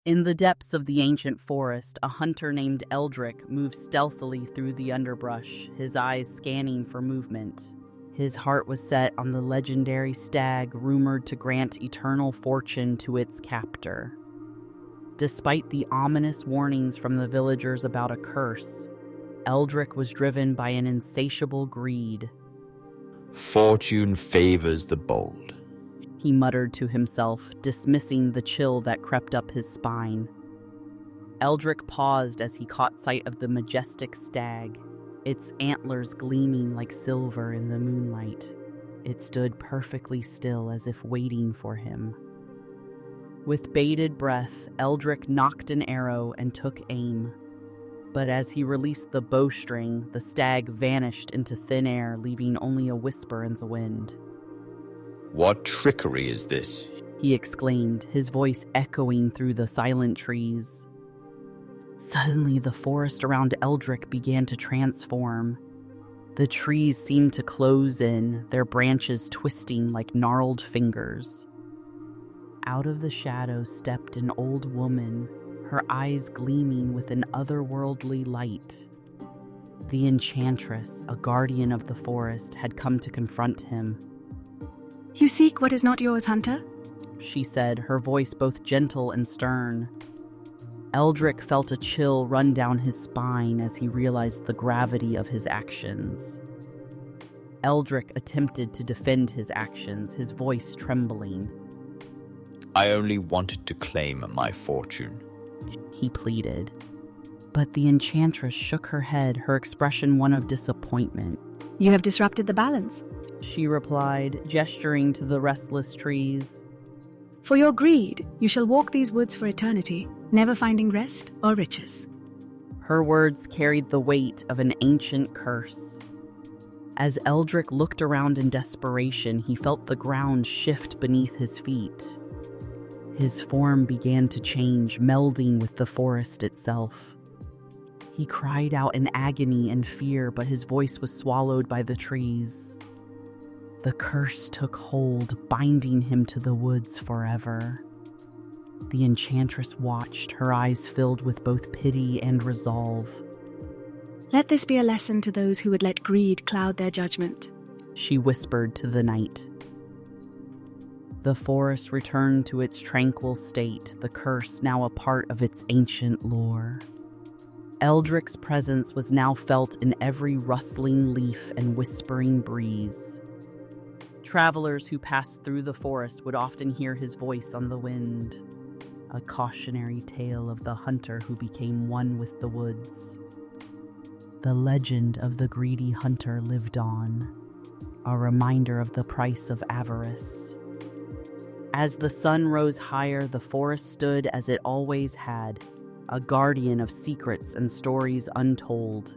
In the depths of the ancient forest, a hunter named Eldric moved stealthily through the underbrush, his eyes scanning for movement. His heart was set on the legendary stag rumored to grant eternal fortune to its captor. Despite the ominous warnings from the villagers about a curse, Eldric was driven by an insatiable greed. Fortune favors the bold, He muttered to himself, dismissing the chill that crept up his spine. Eldric paused as he caught sight of the majestic stag, its antlers gleaming like silver in the moonlight. It stood perfectly still as if waiting for him. With bated breath, Eldric nocked an arrow and took aim. But as he released the bowstring, the stag vanished into thin air, leaving only a whisper in the wind. What trickery is this? He exclaimed, his voice echoing through the silent trees. Suddenly, the forest around Eldric began to transform. The trees seemed to close in, their branches twisting like gnarled fingers. Out of the shadows stepped an old woman, her eyes gleaming with an otherworldly light. The enchantress, a guardian of the forest, had come to confront him. You seek what is not yours, hunter? She said, her voice both gentle and stern. Eldric felt a chill run down his spine as he realized the gravity of his actions. Eldric attempted to defend his actions, his voice trembling. I only wanted to claim my fortune, he pleaded. But the enchantress shook her head, her expression one of disappointment. You have disrupted the balance, she replied, gesturing to the restless trees. For your greed, you shall walk these woods for eternity, never finding rest or riches. Her words carried the weight of an ancient curse. As Eldric looked around in desperation, he felt the ground shift beneath his feet. His form began to change, melding with the forest itself. He cried out in agony and fear, but his voice was swallowed by the trees. The curse took hold, binding him to the woods forever. The enchantress watched, her eyes filled with both pity and resolve. Let this be a lesson to those who would let greed cloud their judgment, she whispered to the night. The forest returned to its tranquil state, the curse now a part of its ancient lore. Eldric's presence was now felt in every rustling leaf and whispering breeze. Travelers who passed through the forest would often hear his voice on the wind, a cautionary tale of the hunter who became one with the woods. The legend of the greedy hunter lived on, a reminder of the price of avarice. As the sun rose higher, the forest stood as it always had, a guardian of secrets and stories untold.